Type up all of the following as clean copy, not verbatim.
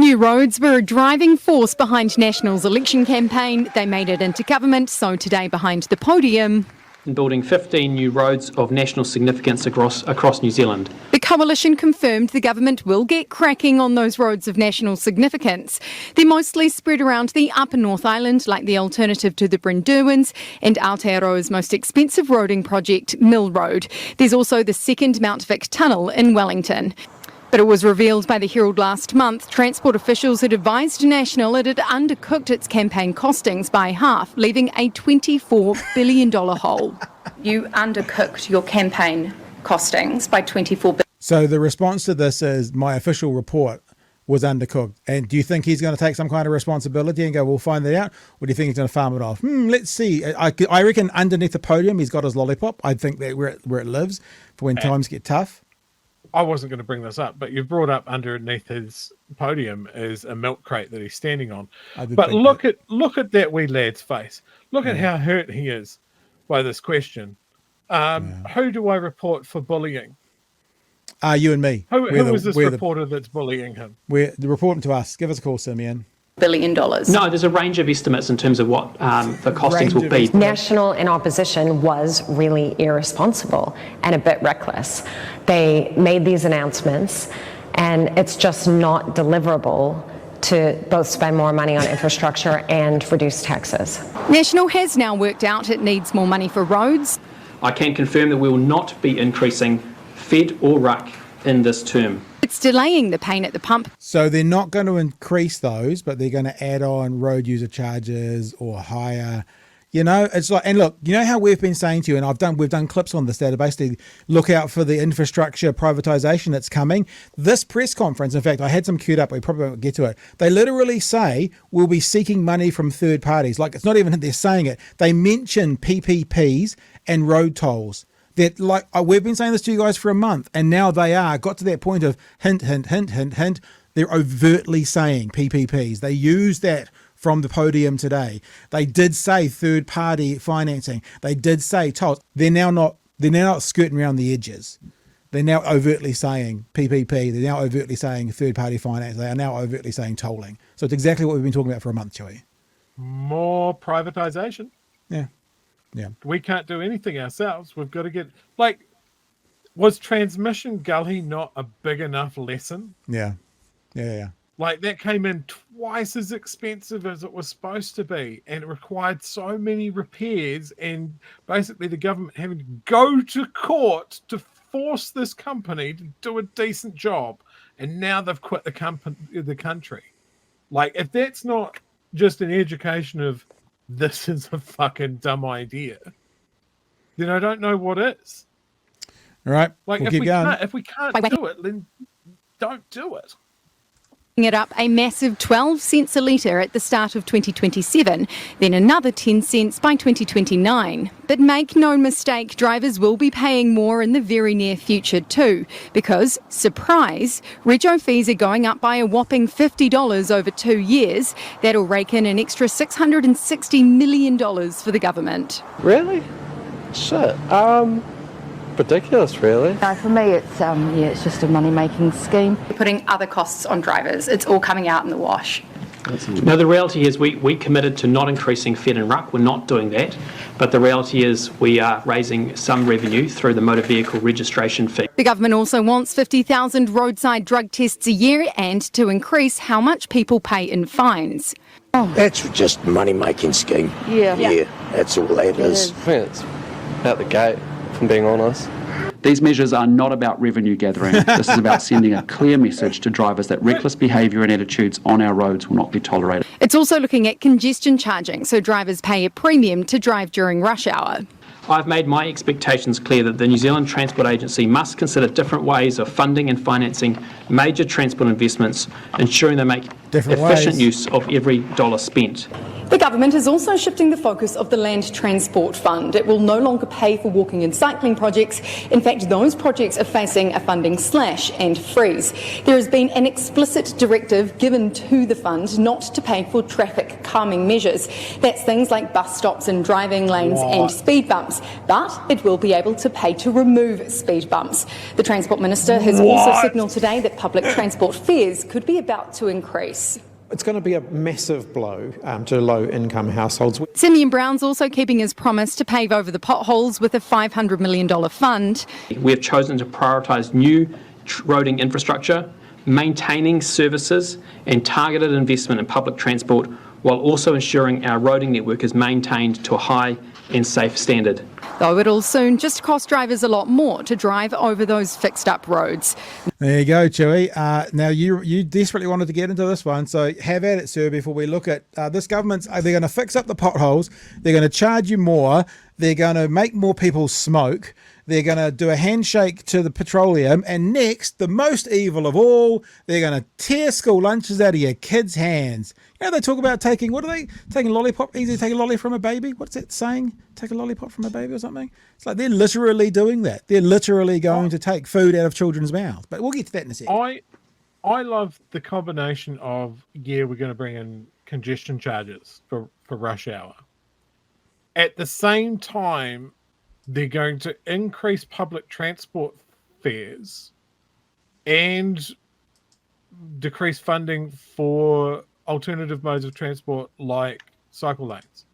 New roads were a driving force behind National's election campaign. They made it into government, so today behind the podium, and building 15 new roads of national significance across New Zealand. The coalition confirmed the government will get cracking on those roads of national significance. They're mostly spread around the upper North Island, like the alternative to the Brynderwyns and Aotearoa's most expensive roading project, Mill Road. There's also the second Mount Vic tunnel in Wellington. But it was revealed by the Herald last month, transport officials had advised National it had undercooked its campaign costings by half, leaving a $24 billion hole. You undercooked your campaign costings by $24 billion. So the response to this is my official report was undercooked. And do you think he's going to take some kind of responsibility and go, we'll find that out? Or do you think he's going to farm it off? Let's see. I reckon underneath the podium, he's got his lollipop. I think that where it lives for when times get tough. I wasn't going to bring this up, but you've brought up underneath his podium is a milk crate that he's standing on. But look at that wee lad's face. Look at how hurt he is by this question. Who do I report for bullying? You and me. Who is this reporter that's bullying him? Report him to us. Give us a call, Simeon. $1 billion. No, there's a range of estimates in terms of what the costings will be. National in opposition was really irresponsible and a bit reckless. They made these announcements and it's just not deliverable to both spend more money on infrastructure and reduce taxes. National has now worked out it needs more money for roads. I can confirm that we will not be increasing Fed or RUC in this term. It's delaying the pain at the pump. So they're not going to increase those, but they're going to add on road user charges or higher. You know, it's like, and look, you know how we've been saying to you, and we've done clips on this that are basically look out for the infrastructure privatization that's coming. This press conference, in fact, I had some queued up. We probably won't get to it. They literally say we'll be seeking money from third parties. Like, it's not even that they're saying it. They mention PPPs and road tolls. That, like, we've been saying this to you guys for a month, and now they got to that point of hint, hint, hint, hint, hint. They're overtly saying PPPs. They use that from the podium today. They did say third-party financing. They did say tolls. They're now not skirting around the edges. They're now overtly saying PPP. They're now overtly saying third-party finance. They are now overtly saying tolling. So it's exactly what we've been talking about for a month, Joey. More privatization. Yeah. Yeah. We can't do anything ourselves. We've got to get, like, was transmission gully not a big enough lesson? Yeah. Like, that came in twice as expensive as it was supposed to be, and it required so many repairs, and basically the government having to go to court to force this company to do a decent job, and now they've quit the country. Like, if that's not just an education of this is a fucking dumb idea, then I don't know what is. All right. Like, we'll if we can't do it, then don't do it. It up a massive 12 cents a litre at the start of 2027, then another 10 cents by 2029. But make no mistake, drivers will be paying more in the very near future too, because, surprise, rego fees are going up by a whopping $50 over 2 years. That'll rake in an extra $660 million for the government. Really? Shit. Ridiculous, really. No, for me, it's just a money-making scheme. Putting other costs on drivers. It's all coming out in the wash. No, the reality is we committed to not increasing Fed and RUC. We're not doing that. But the reality is we are raising some revenue through the motor vehicle registration fee. The government also wants 50,000 roadside drug tests a year and to increase how much people pay in fines. Oh. That's just a money-making scheme. Yeah, that's all that is. I think it's out the gate, if I'm being honest. These measures are not about revenue gathering. This is about sending a clear message to drivers that reckless behaviour and attitudes on our roads will not be tolerated. It's also looking at congestion charging, so drivers pay a premium to drive during rush hour. I've made my expectations clear that the New Zealand Transport Agency must consider different ways of funding and financing major transport investments, ensuring they make efficient use of every dollar spent. The government is also shifting the focus of the Land Transport Fund. It will no longer pay for walking and cycling projects. In fact, those projects are facing a funding slash and freeze. There has been an explicit directive given to the fund not to pay for traffic calming measures. That's things like bus stops and driving lanes and speed bumps. But it will be able to pay to remove speed bumps. The Transport Minister has also signalled today that public transport fares could be about to increase. It's going to be a massive blow to low-income households. Simeon Brown's also keeping his promise to pave over the potholes with a $500 million fund. We have chosen to prioritise new roading infrastructure, maintaining services and targeted investment in public transport, while also ensuring our roading network is maintained to a high and safe standard. Though it'll soon just cost drivers a lot more to drive over those fixed-up roads. There you go, Chewy. Now, you desperately wanted to get into this one, so have at it, sir, before we look at this government's... they're going to fix up the potholes, they're going to charge you more, they're going to make more people smoke, they're going to do a handshake to the petroleum, and next, the most evil of all, they're going to tear school lunches out of your kids' hands. You know, they talk about taking, what are they? Taking a lollipop, easy to take a lolly from a baby? What's that saying? Take a lollipop from a baby or something? It's like they're literally doing that. They're literally going to take food out of children's mouths. But we'll get to that in a second. I love the combination of, we're going to bring in congestion charges for rush hour. At the same time, they're going to increase public transport fares and decrease funding for alternative modes of transport like cycle lanes.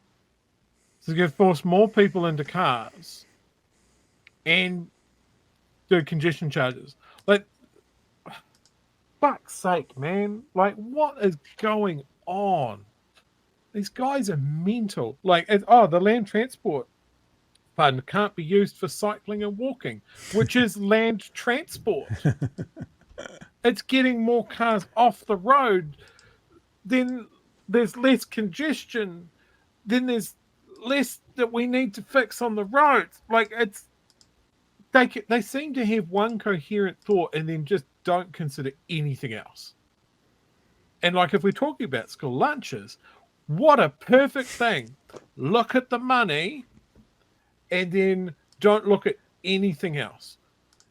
So they're going to force more people into cars and do congestion charges. Like, fuck's sake, man. Like, what is going on? These guys are mental. Like, the land transport fund can't be used for cycling and walking, which is land transport. It's getting more cars off the road. Then there's less congestion. Then there's less that we need to fix on the roads. Like, they seem to have one coherent thought and then just don't consider anything else. And like, if we're talking about school lunches, what a perfect thing. Look at the money and then don't look at anything else.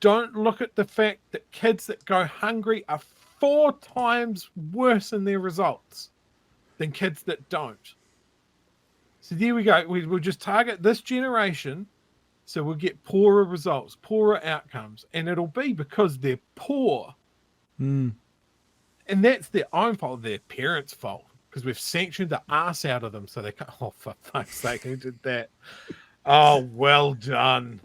Don't look at the fact that kids that go hungry are 4 times worse in their results than kids that don't. So there we go. We'll just target this generation, so we'll get poorer results, poorer outcomes, and it'll be because they're poor. And that's their own fault, their parents' fault, because we've sanctioned the ass out of them so they can't... Oh, for fuck's sake, who did that? Oh, well done.